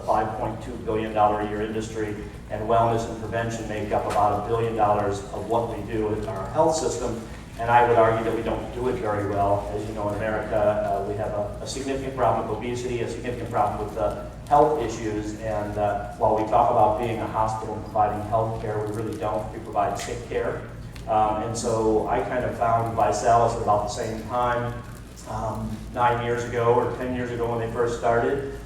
$5.2 billion a year industry, and wellness and prevention make up about $1 billion of what we do in our health system. And I would argue that we don't do it very well. As you know, in America, we have a significant problem with obesity, a significant problem with health issues, and while we talk about being a hospital and providing health care, we really don't. We provide sick care. And so I kind of found ViSalus at about the same time, 9 years ago or 10 years ago when they first started,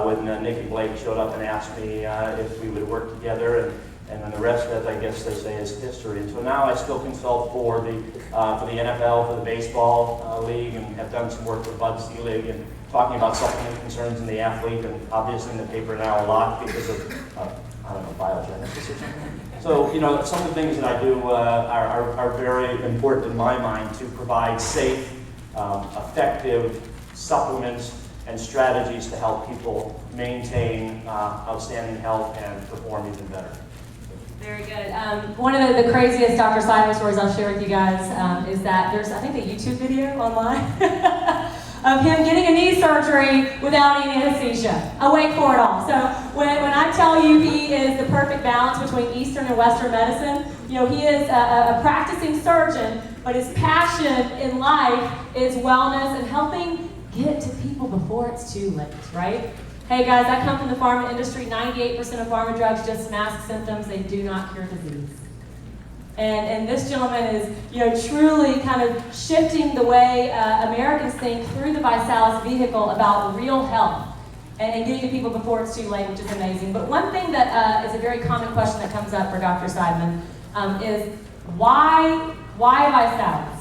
when Nick and Blake showed up and asked me if we would work together, and then the rest of it, I guess they say, is history. And so now I still consult for the NFL, for the baseball league, and have done some work for Bud Selig and talking about supplement concerns in the athlete, and obviously in the paper now a lot because of, I don't know, biogenesis or something. So, you know, some of the things that I do are very important in my mind to provide safe, effective supplements and strategies to help people maintain outstanding health and perform even better. Very good. One of the craziest Dr. Simon stories I'll share with you guys is that there's, I think, a YouTube video online of him getting a knee surgery without any anesthesia. Awake for it all. So when I tell you he is the perfect balance between Eastern and Western medicine, you know, he is a practicing surgeon, but his passion in life is wellness and helping get to people before it's too late, right? Hey guys, I come from the pharma industry. 98% of pharma drugs just mask symptoms. They do not cure disease. And this gentleman is, you know, truly kind of shifting the way Americans think through the ViSalus vehicle about real health and getting to people before it's too late, which is amazing. But one thing that is a very common question that comes up for Dr. Seidman is why ViSalus?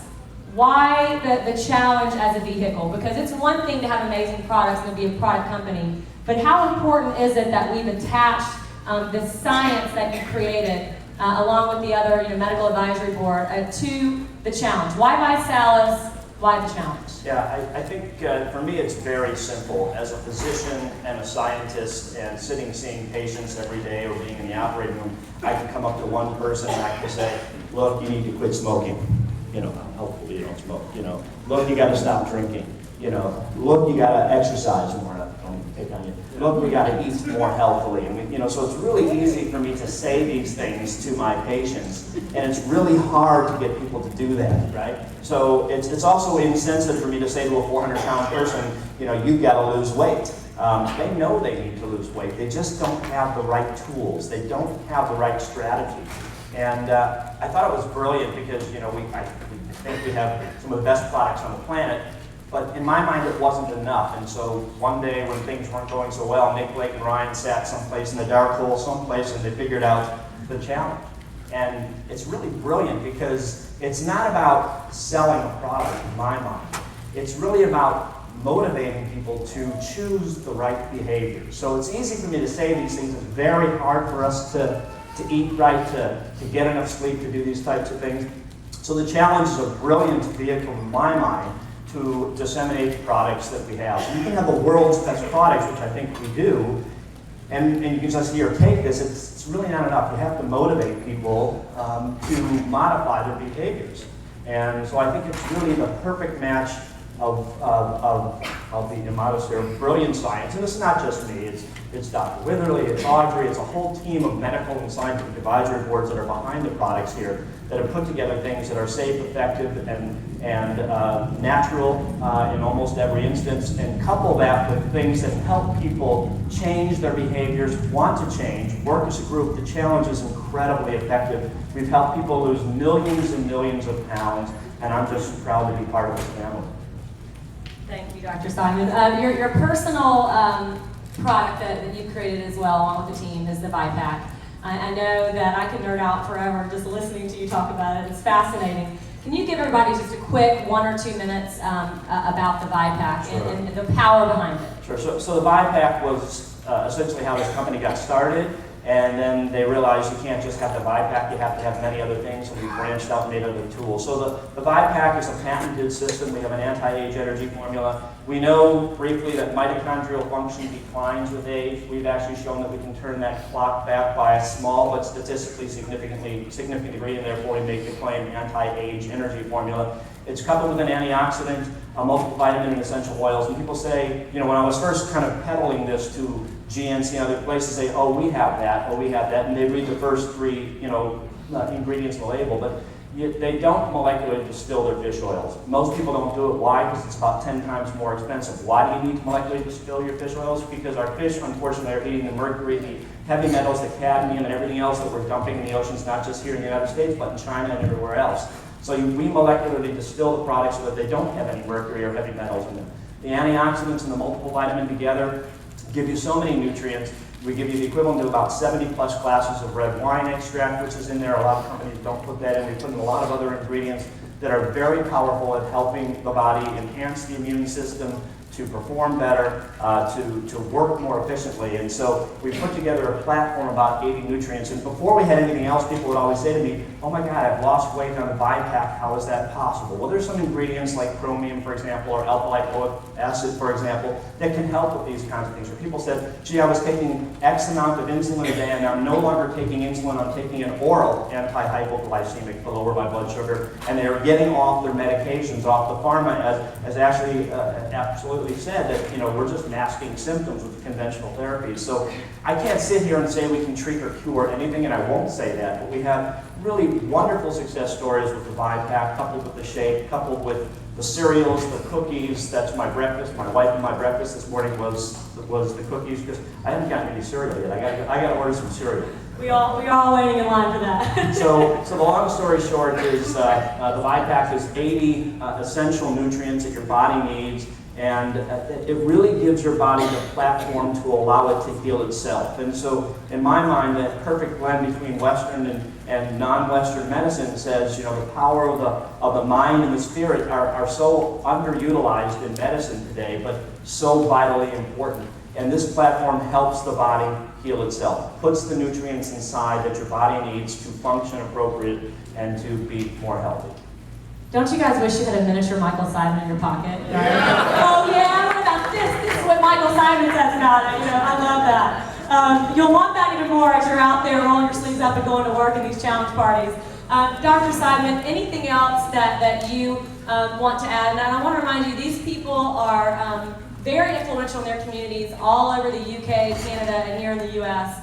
Why the challenge as a vehicle? Because it's one thing to have amazing products and to be a product company, but how important is it that we've attached the science that you created along with the other, you know, medical advisory board to the challenge? Why ViSalus? Why the challenge? Yeah, I think for me it's very simple. As a physician and a scientist and seeing patients every day or being in the operating room, I can come up to one person and I can say, look, you need to quit smoking. You know, hopefully you don't smoke. You know, look, you got to stop drinking. You know, look, you got to exercise more. I don't even pick on you. Look, we got to eat more healthily. And you know, so it's really easy for me to say these things to my patients, and it's really hard to get people to do that, right? So it's also insensitive for me to say to a 400-pound person, you know, you've got to lose weight. They know they need to lose weight. They just don't have the right tools. They don't have the right strategy. And I thought it was brilliant because, you know, I think we have some of the best products on the planet, but in my mind it wasn't enough. And so one day when things weren't going so well, Nick, Blake, and Ryan sat someplace in the dark hole someplace and they figured out the challenge. And it's really brilliant because it's not about selling a product in my mind. It's really about motivating people to choose the right behavior. So it's easy for me to say these things. It's very hard for us to eat right, to get enough sleep, to do these types of things. So the challenge is a brilliant vehicle in my mind to disseminate the products that we have. So you can have the world's best products, which I think we do, and you can just here, take this, it's really not enough. You have to motivate people to modify their behaviors. And so I think it's really the perfect match of the Immunosphere of brilliant science. And it's not just me, it's Dr. Witherly, it's Audrey, it's a whole team of medical and scientific advisory boards that are behind the products here that have put together things that are safe, effective, and natural in almost every instance, and couple that with things that help people change their behaviors, want to change, work as a group. The challenge is incredibly effective. We've helped people lose millions and millions of pounds, and I'm just proud to be part of this family. Thank you, Dr. Simon. Your personal product that you created as well, along with the team, is the ViPack. I know that I could nerd out forever just listening to you talk about it. It's fascinating. Can you give everybody just a quick 1 or 2 minutes about the ViPack and the power behind it? Sure. So the ViPack was essentially how this company got started. And then they realized you can't just have the ViPack, you have to have many other things, and we branched out and made other tools. So the ViPack is a patented system. We have an anti-age energy formula. We know briefly that mitochondrial function declines with age. We've actually shown that we can turn that clock back by a small but statistically significant degree, and therefore we make the claim anti-age energy formula. It's coupled with an antioxidant, a multivitamin, and essential oils. And people say, you know, when I was first kind of peddling this to GNC and other places say, oh, we have that, and they read the first three, ingredients in the label, but they don't molecularly distill their fish oils. Most people don't do it. Why? Because it's about 10 times more expensive. Why do you need to molecularly distill your fish oils? Because our fish, unfortunately, are eating the mercury, the heavy metals, the cadmium, and everything else that we're dumping in the oceans, not just here in the United States, but in China and everywhere else. So we molecularly distill the products so that they don't have any mercury or heavy metals in them. The antioxidants and the multiple vitamin together give you so many nutrients. We give you the equivalent to about 70 plus glasses of red wine extract, which is in there. A lot of companies don't put that in. We put in a lot of other ingredients that are very powerful at helping the body enhance the immune system, to perform better, to work more efficiently. And so we put together a platform about 80 nutrients. And before we had anything else, people would always say to me, oh my God, I've lost weight on the BiPAC. How is that possible? Well, there's some ingredients like chromium, for example, or alpha-lipoic acid, for example, that can help with these kinds of things. Where people said, gee, I was taking X amount of insulin a day, and I'm no longer taking insulin, I'm taking an oral anti-hypoglycemic to lower my blood sugar. And they're getting off their medications, off the pharma, as actually absolutely said that we're just masking symptoms with conventional therapies. So I can't sit here and say we can treat or cure anything, and I won't say that, but we have really wonderful success stories with the BiPAC, coupled with the shake, coupled with the cereals, the cookies. That's my breakfast. My wife and my breakfast this morning was the cookies, because I haven't gotten any cereal yet. I got to order some cereal. We all waiting in line for that. So the long story short is the BiPAC is 80 essential nutrients that your body needs. And it really gives your body the platform to allow it to heal itself. And so, in my mind, that perfect blend between Western and non-Western medicine says, the power of the mind and the spirit are so underutilized in medicine today, but so vitally important. And this platform helps the body heal itself, puts the nutrients inside that your body needs to function appropriate and to be more healthy. Don't you guys wish you had a miniature Michael Simon in your pocket? Yeah. Oh yeah, what about this? This is what Michael Simon says about it. I love that. You'll want that even more as you're out there rolling your sleeves up and going to work in these challenge parties. Dr. Simon, anything else that you want to add? And I want to remind you, these people are very influential in their communities all over the UK, Canada, and here in the US.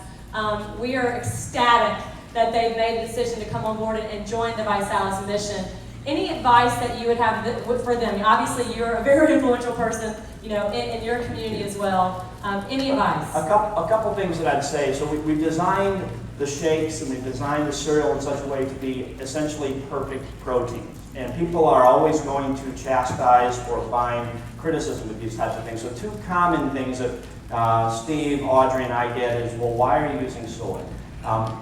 We are ecstatic that they've made the decision to come on board and join the ViSalus mission. Any advice that you would have for them? Obviously, you're a very influential person, in your community as well. Any advice? A couple things that I'd say. So we designed the shakes and we designed the cereal in such a way to be essentially perfect protein. And people are always going to chastise or find criticism with these types of things. So two common things that Steve, Audrey, and I get is, well, why are you using soy?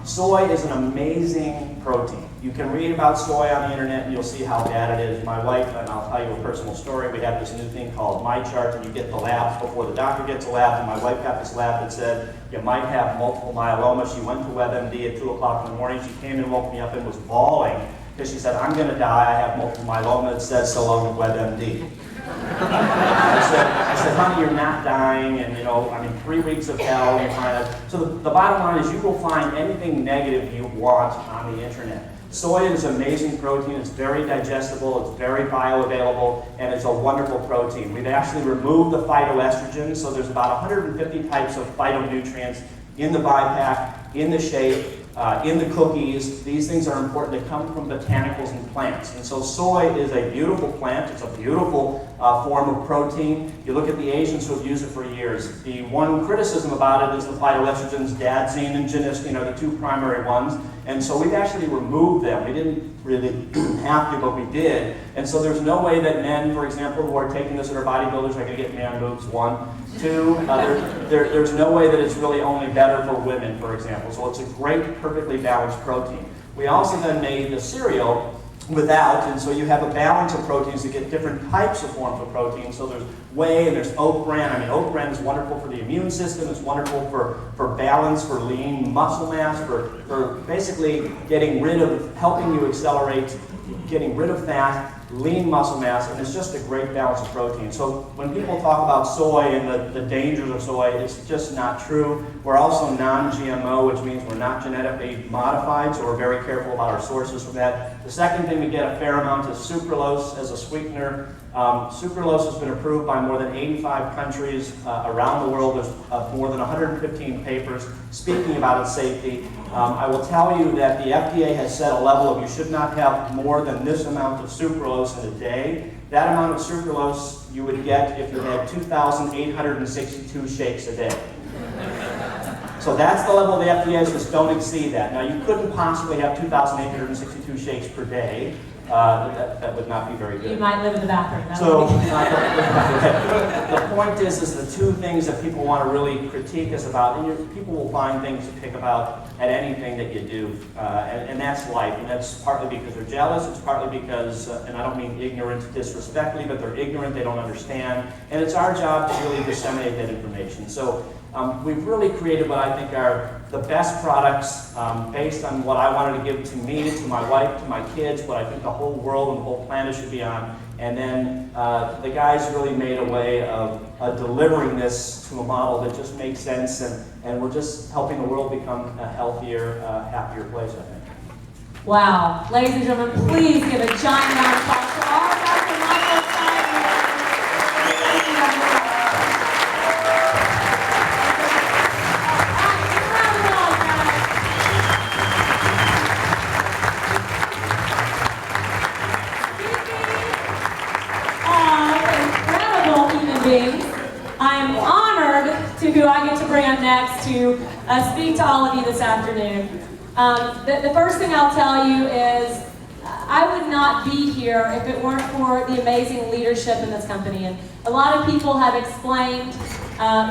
Soy is an amazing protein. You can read about soy on the internet and you'll see how bad it is. My wife, and I'll tell you a personal story, we have this new thing called MyChart, and you get the labs before the doctor gets a lab, and my wife got this lab that said you might have multiple myeloma. She went to WebMD at 2 o'clock in the morning. She came and woke me up and was bawling because she said, I'm going to die, I have multiple myeloma. It says so on WebMD. I said, honey, you're not dying, and 3 weeks of hell, you find it. So the bottom line is you will find anything negative you want on the internet. Soy is amazing protein. It's very digestible, it's very bioavailable, and it's a wonderful protein. We've actually removed the phytoestrogens, so there's about 150 types of phytonutrients in the BiPAC, in the shake, in the cookies. These things are important. They come from botanicals and plants. And so soy is a beautiful plant. It's a beautiful form of protein. You look at the Asians who have used it for years. The one criticism about it is the phytoestrogens, dadsine and genistein are the two primary ones. And so we've actually removed them. We didn't really have to, but we did. And so there's no way that men, for example, who are taking this that are bodybuilders are going to get man boobs, 1. 2, there's no way that it's really only better for women, for example. So it's a great, perfectly balanced protein. We also then made the cereal without, and so you have a balance of proteins that get different types of forms of protein. So there's whey and there's oat bran. Oat bran is wonderful for the immune system. It's wonderful for balance, for lean muscle mass, for basically getting rid of, helping you accelerate, getting rid of fat, lean muscle mass, and it's just a great balance of protein. So when people talk about soy and the dangers of soy, it's just not true. We're also non-GMO, which means we're not genetically modified, so we're very careful about our sources from that. The second thing we get a fair amount is sucralose as a sweetener. Sucralose has been approved by more than 85 countries around the world. There's more than 115 papers speaking about its safety. I will tell you that the FDA has set a level of you should not have more than this amount of sucralose in a day. That amount of sucralose you would get if you had 2,862 shakes a day. So that's the level the FDA says don't exceed that. Now you couldn't possibly have 2,862 shakes per day. That would not be very good. You might live in the bathroom. So the point is the two things that people want to really critique us about, and people will find things to pick about at anything that you do, and that's life. And that's partly because they're jealous. It's partly because, and I don't mean ignorant disrespectfully, but they're ignorant. They don't understand, and it's our job to really disseminate that information. So we've really created what I think are the best products based on what I wanted to give to me, to my wife, to my kids, what I think the whole world and the whole planet should be on. And then the guys really made a way of delivering this to a model that just makes sense, and we're just helping the world become a healthier, happier place, I think. Wow. Ladies and gentlemen, please give a giant round of applause for our Dr. Michael Simon. I am honored to who I get to bring up next to speak to all of you this afternoon. The first thing I'll tell you is I would not be here if it weren't for the amazing leadership in this company. And a lot of people have explained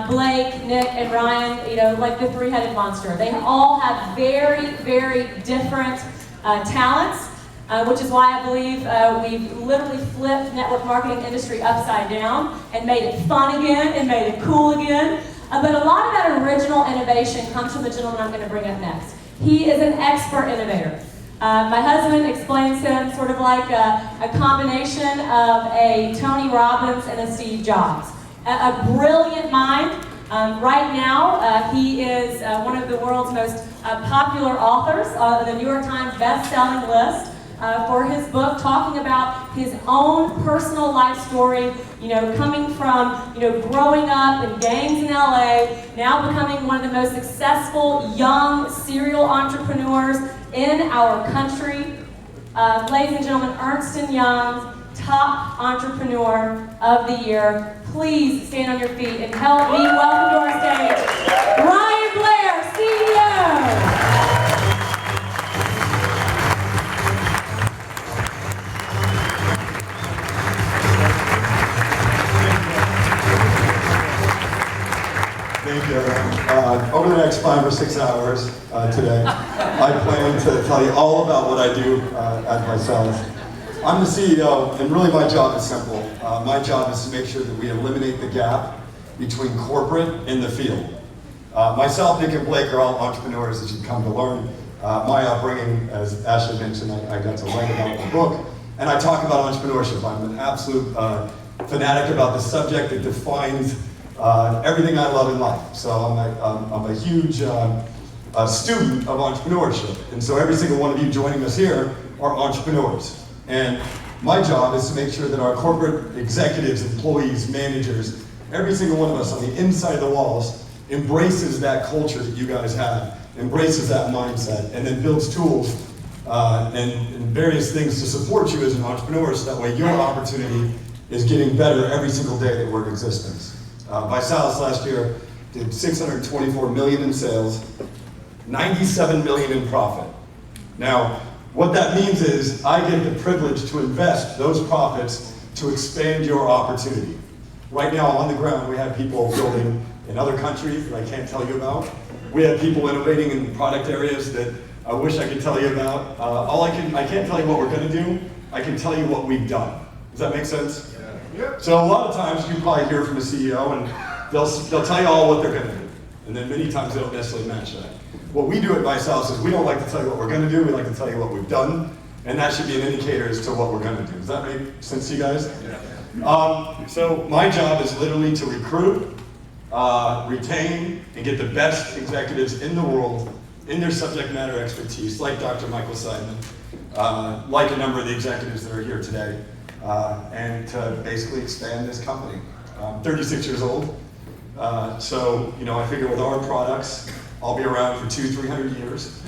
Blake, Nick, and Ryan, you know, like the three-headed monster. They all have very, very different talents. Which is why I believe we've literally flipped network marketing industry upside down and made it fun again and made it cool again. But a lot of that original innovation comes from the gentleman I'm going to bring up next. He is an expert innovator. My husband explains him sort of like a combination of a Tony Robbins and a Steve Jobs. A brilliant mind. Right now, he is one of the world's most popular authors on the New York Times best-selling list. For his book, talking about his own personal life story, you know, coming from, you know, growing up in gangs in LA, now becoming one of the most successful young serial entrepreneurs in our country. Ladies and gentlemen, Ernst & Young's Top Entrepreneur of the Year. Please stand on your feet and help me welcome to our stage, Ryan Blair, CEO. Thank you, everyone. Over the next 5 or 6 hours today, I plan to tell you all about what I do at ViSalus. I'm the CEO, and really my job is simple. My job is to make sure that we eliminate the gap between corporate and the field. Myself, Nick, and Blake are all entrepreneurs, as you've come to learn. My upbringing, as Ashley mentioned, I got to write about in the book, and I talk about entrepreneurship. I'm an absolute fanatic about the subject that defines everything I love in life. So I'm a huge student of entrepreneurship. And so every single one of you joining us here are entrepreneurs. And my job is to make sure that our corporate executives, employees, managers, every single one of us on the inside of the walls embraces that culture that you guys have, embraces that mindset, and then builds tools and various things to support you as an entrepreneur so that way your opportunity is getting better every single day that we're in existence. ViSalus last year did $624 million in sales, $97 million in profit. Now, what that means is I get the privilege to invest those profits to expand your opportunity. Right now on the ground, we have people building in other countries that I can't tell you about. We have people innovating in product areas that I wish I could tell you about. I can't tell you what we're going to do. I can tell you what we've done. Does that make sense? So a lot of times you probably hear from a CEO and they'll tell you all what they're going to do. And then many times they don't necessarily match that. What we do at ViSalus is we don't like to tell you what we're going to do, we like to tell you what we've done. And that should be an indicator as to what we're going to do. Does that make sense to you guys? Yeah. So my job is literally to recruit, retain, and get the best executives in the world in their subject matter expertise, like Dr. Michael Simon, like a number of the executives that are here today. and to basically expand this company. I'm 36 years old, so I figure with our products, I'll be around for 200-300 years.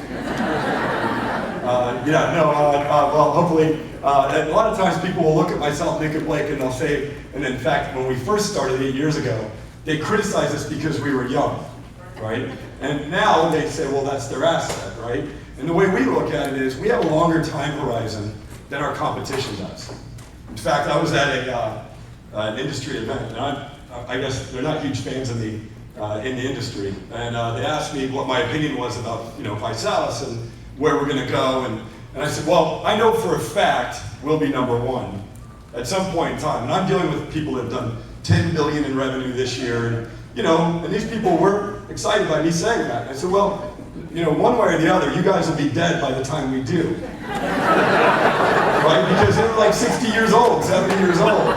Well, hopefully, a lot of times people will look at myself, Nick and Blake, and they'll say, and in fact, when we first started 8 years ago, they criticized us because we were young, right? And now they say, well, that's their asset, right? And the way we look at it is, we have a longer time horizon than our competition does. In fact, I was at an industry event, and I guess they're not huge fans of me in the industry, and they asked me what my opinion was about ViSalus and where we're going to go, and I said, well, I know for a fact we'll be #1 at some point in time, and I'm dealing with people that have done 10 billion in revenue this year, and these people were excited by me saying that. I said, well, one way or the other, you guys will be dead by the time we do. Right? Because they're like 60 years old, 70 years old.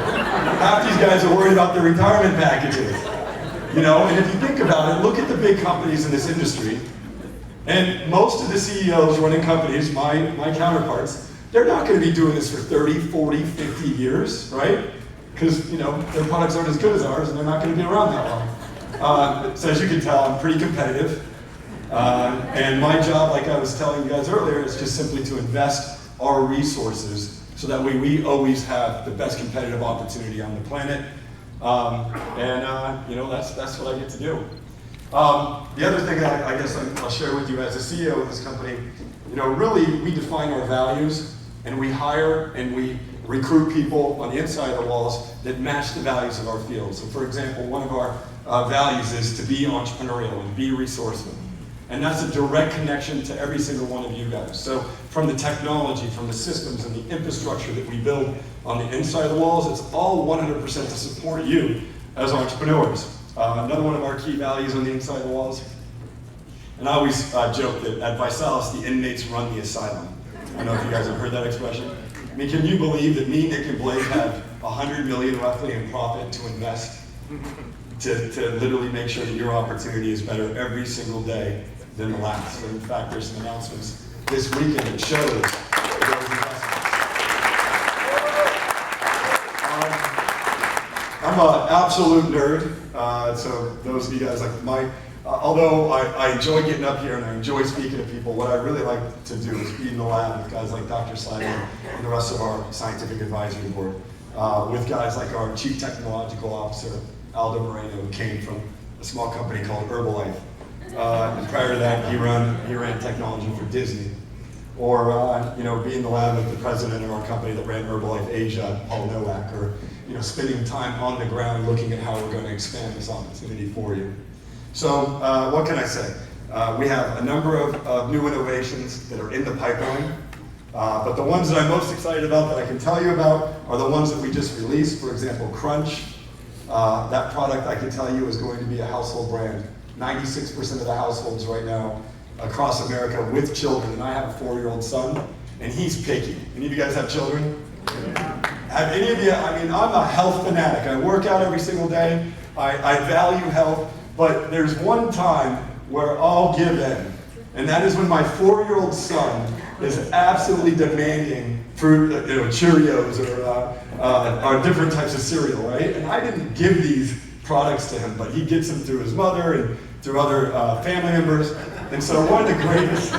Half these guys are worried about their retirement packages. And if you think about it, look at the big companies in this industry, and most of the CEOs running companies, my counterparts, they're not going to be doing this for 30, 40, 50 years, right? Because, their products aren't as good as ours, and they're not going to be around that long. So as you can tell, I'm pretty competitive. And my job, like I was telling you guys earlier, is just simply to invest our resources so that we always have the best competitive opportunity on the planet. That's what I get to do. The other thing I guess I'll share with you as a CEO of this company, really we define our values, and we hire and we recruit people on the inside of the walls that match the values of our field. So for example, one of our values is to be entrepreneurial and be resourceful. And that's a direct connection to every single one of you guys. So from the technology, from the systems and the infrastructure that we build on the inside of the walls, it's all 100% to support you as entrepreneurs. Another one of our key values on the inside of the walls, and I always joke that at ViSalus, the inmates run the asylum. I don't know if you guys have heard that expression. I mean, can you believe that me, Nick, and Blake have 100 million roughly in profit to invest to literally make sure that your opportunity is better every single day than the last? And in fact, there's some announcements this weekend that shows those investments. I'm an absolute nerd, so those of you guys although I enjoy getting up here and I enjoy speaking to people, what I really like to do is be in the lab with guys like Dr. Slider and the rest of our scientific advisory board, with guys like our Chief Technological Officer, Aldo Moreno, who came from a small company called Herbalife. And prior to that, he ran technology for Disney. Or, be in the lab with the president of our company that ran Herbalife Asia, Paul Nowak, or, spending time on the ground looking at how we're going to expand this opportunity for you. So, what can I say? We have a number of new innovations that are in the pipeline, but the ones that I'm most excited about that I can tell you about are the ones that we just released. For example, Crunch. That product, I can tell you, is going to be a household brand. 96% of the households right now across America with children, and I have a 4-year-old son, and he's picky. Any of you guys have children? Have any of you? I mean, I'm a health fanatic. I work out every single day. I value health, but there's one time where I'll give in, and that is when my 4-year-old son is absolutely demanding fruit, Cheerios or different types of cereal, right? And I didn't give these products to him, but he gets them through his mother and through other family members. And so one of the greatest,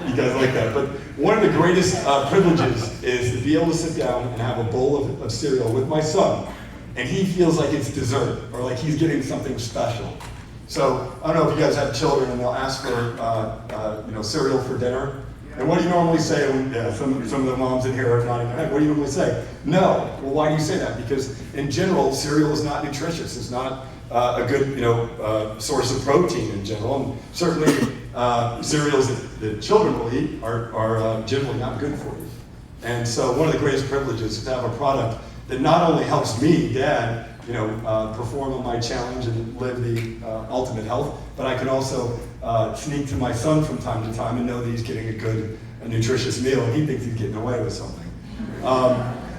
you guys like that, but one of the greatest privileges is to be able to sit down and have a bowl of cereal with my son, and he feels like it's dessert, or like he's getting something special. So, I don't know if you guys have children and they'll ask for cereal for dinner. And what do you normally say when, some of the moms in here are nodding their head, what do you normally say? No. Well, why do you say that? Because in general, cereal is not nutritious. It's not a good source of protein in general. And certainly cereals that children will eat are generally not good for you. And so one of the greatest privileges is to have a product that not only helps me, Dad, perform on my challenge and live the ultimate health, but I can also sneak to my son from time to time and know that he's getting a nutritious meal, and he thinks he's getting away with something.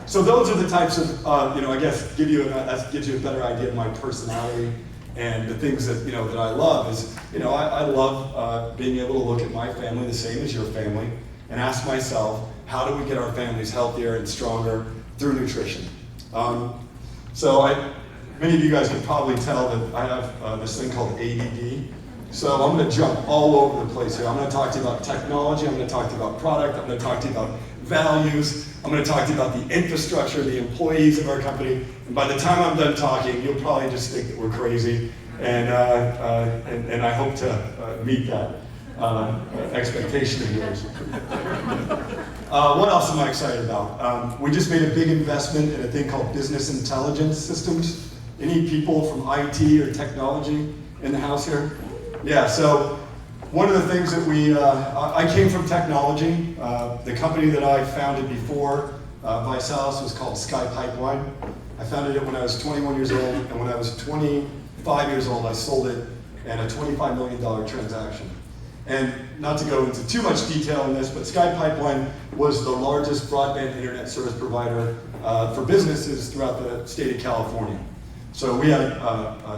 So those are the types of, I guess, that gives you a better idea of my personality and the things that, that I love is, I love being able to look at my family the same as your family and ask myself, how do we get our families healthier and stronger through nutrition. Many of you guys can probably tell that I have this thing called ADD. So I'm going to jump all over the place here. I'm going to talk to you about technology, I'm going to talk to you about product, I'm going to talk to you about values, I'm going to talk to you about the infrastructure, the employees of our company, and by the time I'm done talking, you'll probably just think that we're crazy, and I hope to meet that expectation of yours. What else am I excited about? We just made a big investment in a thing called business intelligence systems. Any people from IT or technology in the house here? Yeah, so one of the things that I came from technology. The company that I founded before ViSalus was called Sky Pipeline. I founded it when I was 21 years old, and when I was 25 years old, I sold it in a $25 million transaction. And not to go into too much detail on this, but Sky Pipeline was the largest broadband internet service provider for businesses throughout the state of California. So we had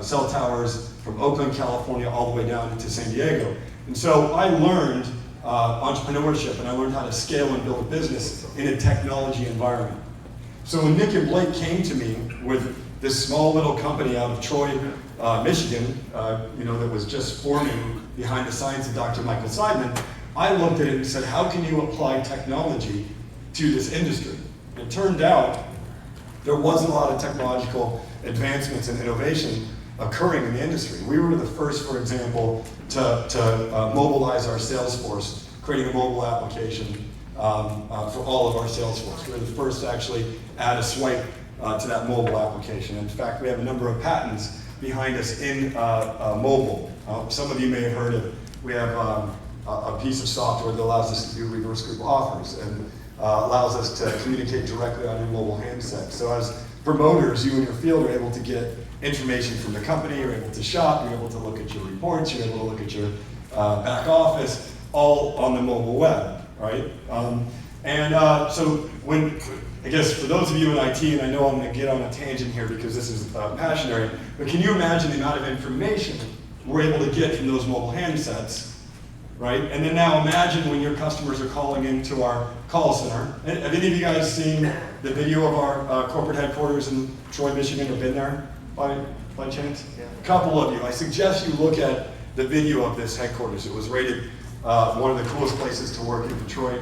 cell towers from Oakland, California, all the way down to San Diego. And so I learned entrepreneurship, and I learned how to scale and build a business in a technology environment. So when Nick and Blake came to me with this small little company out of Troy, Michigan, that was just forming behind the science of Dr. Michael Seidman, I looked at it and said, how can you apply technology to this industry? It turned out there wasn't a lot of technological advancements and innovation occurring in the industry. We were the first, for example, to mobilize our sales force, creating a mobile application for all of our sales force. We were the first to actually add a swipe to that mobile application. In fact, we have a number of patents behind us in mobile. Some of you may have heard of, we have a piece of software that allows us to do reverse group offers and allows us to communicate directly on your mobile handset. So as promoters, you and your field are able to get information from the company, you're able to shop, you're able to look at your reports, you're able to look at your back office, all on the mobile web, right? So I guess for those of you in IT, and I know I'm going to get on a tangent here because this is passionate, but can you imagine the amount of information we're able to get from those mobile handsets, right? And then now imagine when your customers are calling into our call center. Have any of you guys seen the video of our corporate headquarters in Troy, Michigan, or been there by chance? Yeah. A couple of you. I suggest you look at the video of this headquarters. It was rated one of the coolest places to work in Detroit.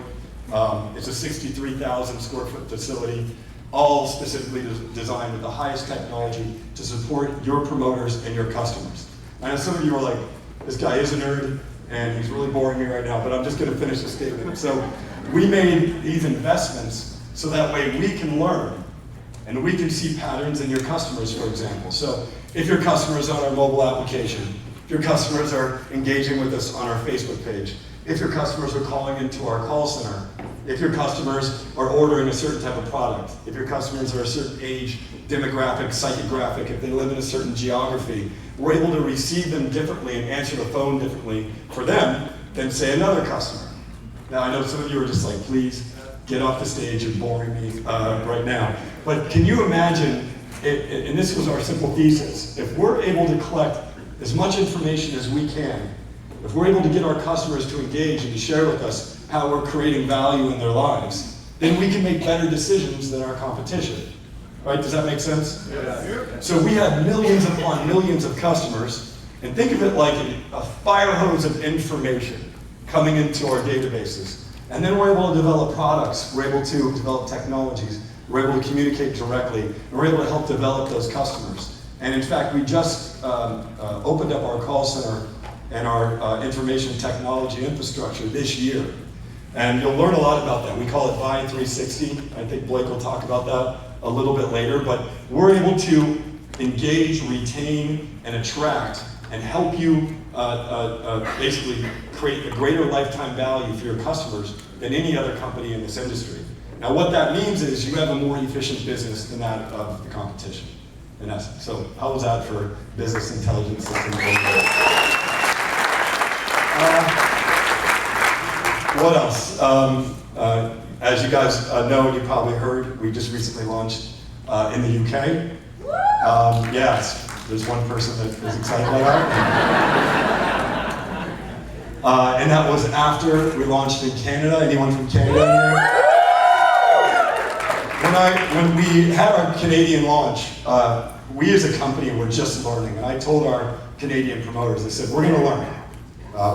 It's a 63,000 square foot facility, all specifically designed with the highest technology to support your promoters and your customers. I know some of you are like, this guy is a nerd, and he's really boring me right now, but I'm just going to finish the statement. So we made these investments so that way we can learn, and we can see patterns in your customers, for example. So if your customers on our mobile application, if your customers are engaging with us on our Facebook page, if your customers are calling into our call center, if your customers are ordering a certain type of product, if your customers are a certain age, demographic, psychographic, if they live in a certain geography, we're able to receive them differently and answer the phone differently for them than, say, another customer. Now, I know some of you are just like, please get off the stage, you're boring me right now. But can you imagine, and this was our simple thesis, if we're able to collect as much information as we can, if we're able to get our customers to engage and to share with us how we're creating value in their lives, then we can make better decisions than our competition. Right? Does that make sense? Yeah. So we have millions upon millions of customers, and think of it like a fire hose of information coming into our databases. And then we're able to develop products, we're able to develop technologies, we're able to communicate directly, and we're able to help develop those customers. And in fact, we just opened up our call center and our information technology infrastructure this year. And you'll learn a lot about that. We call it VI 360. I think Blake will talk about that a little bit later, but we're able to engage, retain, and attract, and help you basically create a greater lifetime value for your customers than any other company in this industry. Now what that means is you have a more efficient business than that of the competition, in essence. So how was that for business intelligence systems? What else? As you guys know, and you probably heard, we just recently launched in the UK. Yes, there's one person that is excited about that. And that was after we launched in Canada. Anyone from Canada in here? when we had our Canadian launch, we as a company were just learning, and I told our Canadian promoters, I said, we're going to learn.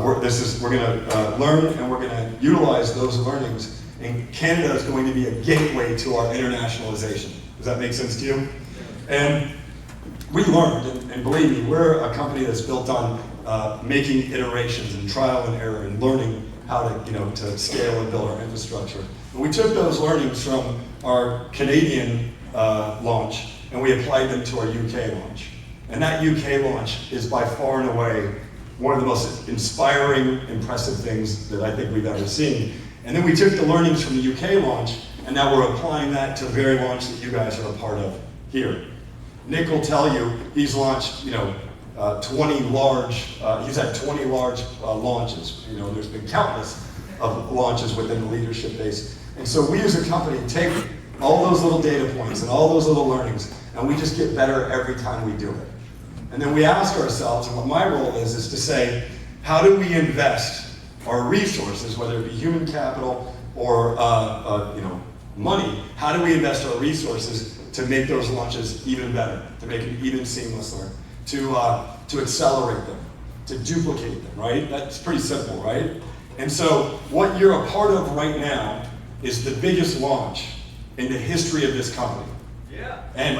We're going to learn, and we're going to utilize those learnings, and Canada is going to be a gateway to our internationalization. Does that make sense to you? And we learned, and believe me, we're a company that's built on making iterations and trial and error and learning how to, to scale and build our infrastructure. And we took those learnings from our Canadian launch and we applied them to our UK launch. And that UK launch is by far and away one of the most inspiring, impressive things that I think we've ever seen. And then we took the learnings from the UK launch and now we're applying that to the very launch that you guys are a part of here. Nick will tell you he's launched, 20 large, he's had 20 large launches. There's been countless of launches within the leadership base. And so we as a company take all those little data points and all those little learnings, and we just get better every time we do it. And then we ask ourselves, and what my role is to say, how do we invest our resources, whether it be human capital or money, how do we invest our resources to make those launches even better, to make them even seamlessly, to accelerate them, to duplicate them, right? That's pretty simple, right? And so what you're a part of right now is the biggest launch in the history of this company. Yeah. And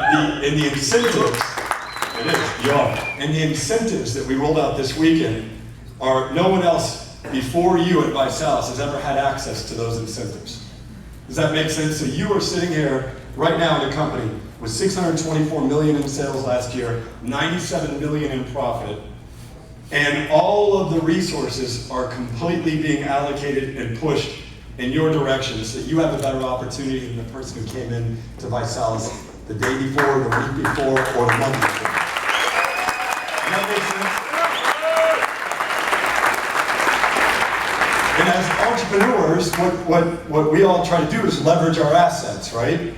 the incentives, and the incentives that we rolled out this weekend are no one else before you at ViSalus has ever had access to those incentives. Does that make sense? So you are sitting here right now in a company with $624 million in sales last year, $97 million in profit, and all of the resources are completely being allocated and pushed in your direction so that you have a better opportunity than the person who came in to ViSalus the day before, the week before, or the month before. Does that make sense? And as entrepreneurs, what we all try to do is leverage our assets, right?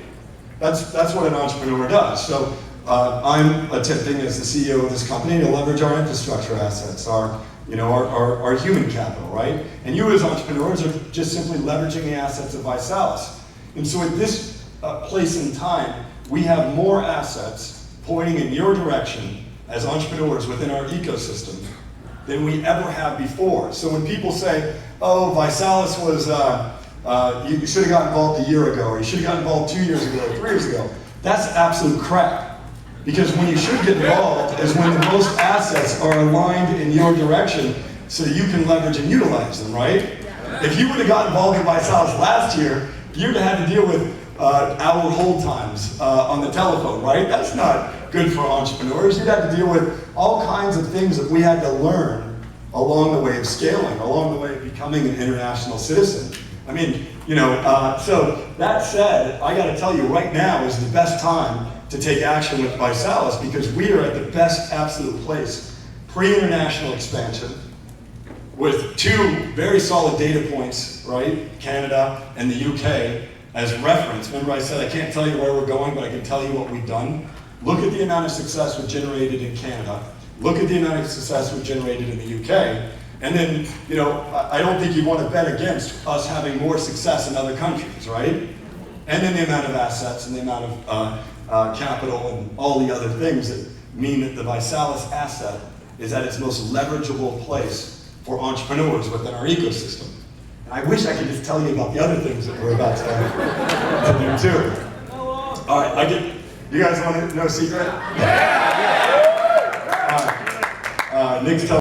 That's what an entrepreneur does. So I'm attempting as the CEO of this company to leverage our infrastructure assets, our human capital, right? And you as entrepreneurs are just simply leveraging the assets of ViSalus. And so at this place in time, we have more assets pointing in your direction as entrepreneurs within our ecosystem than we ever have before. So when people say, oh, ViSalus was, you should have gotten involved a year ago, or you should have gotten involved 2 years ago, or 3 years ago, that's absolute crap. Because when you should get involved is when the most assets are aligned in your direction so that you can leverage and utilize them, right? Yeah. If you would have gotten involved in ViSalus last year, you'd have had to deal with hour hold times on the telephone, right? That's not good for entrepreneurs. You'd have to deal with all kinds of things that we had to learn along the way of scaling, along the way of becoming an international citizen. I mean, so that said, I gotta tell you, right now is the best time to take action with ViSalus because we are at the best absolute place, pre-international expansion, with two very solid data points, right? Canada and the UK as reference. Remember I said I can't tell you where we're going, but I can tell you what we've done. Look at the amount of success we've generated in Canada. Look at the amount of success we've generated in the UK. And then, I don't think you want to bet against us having more success in other countries, right? And then the amount of assets and the amount of capital and all the other things that mean that the ViSalus asset is at its most leverageable place for entrepreneurs within our ecosystem. And I wish I could just tell you about the other things that we're about to do too. All right, you guys want to know a secret? Yeah! Nick's telling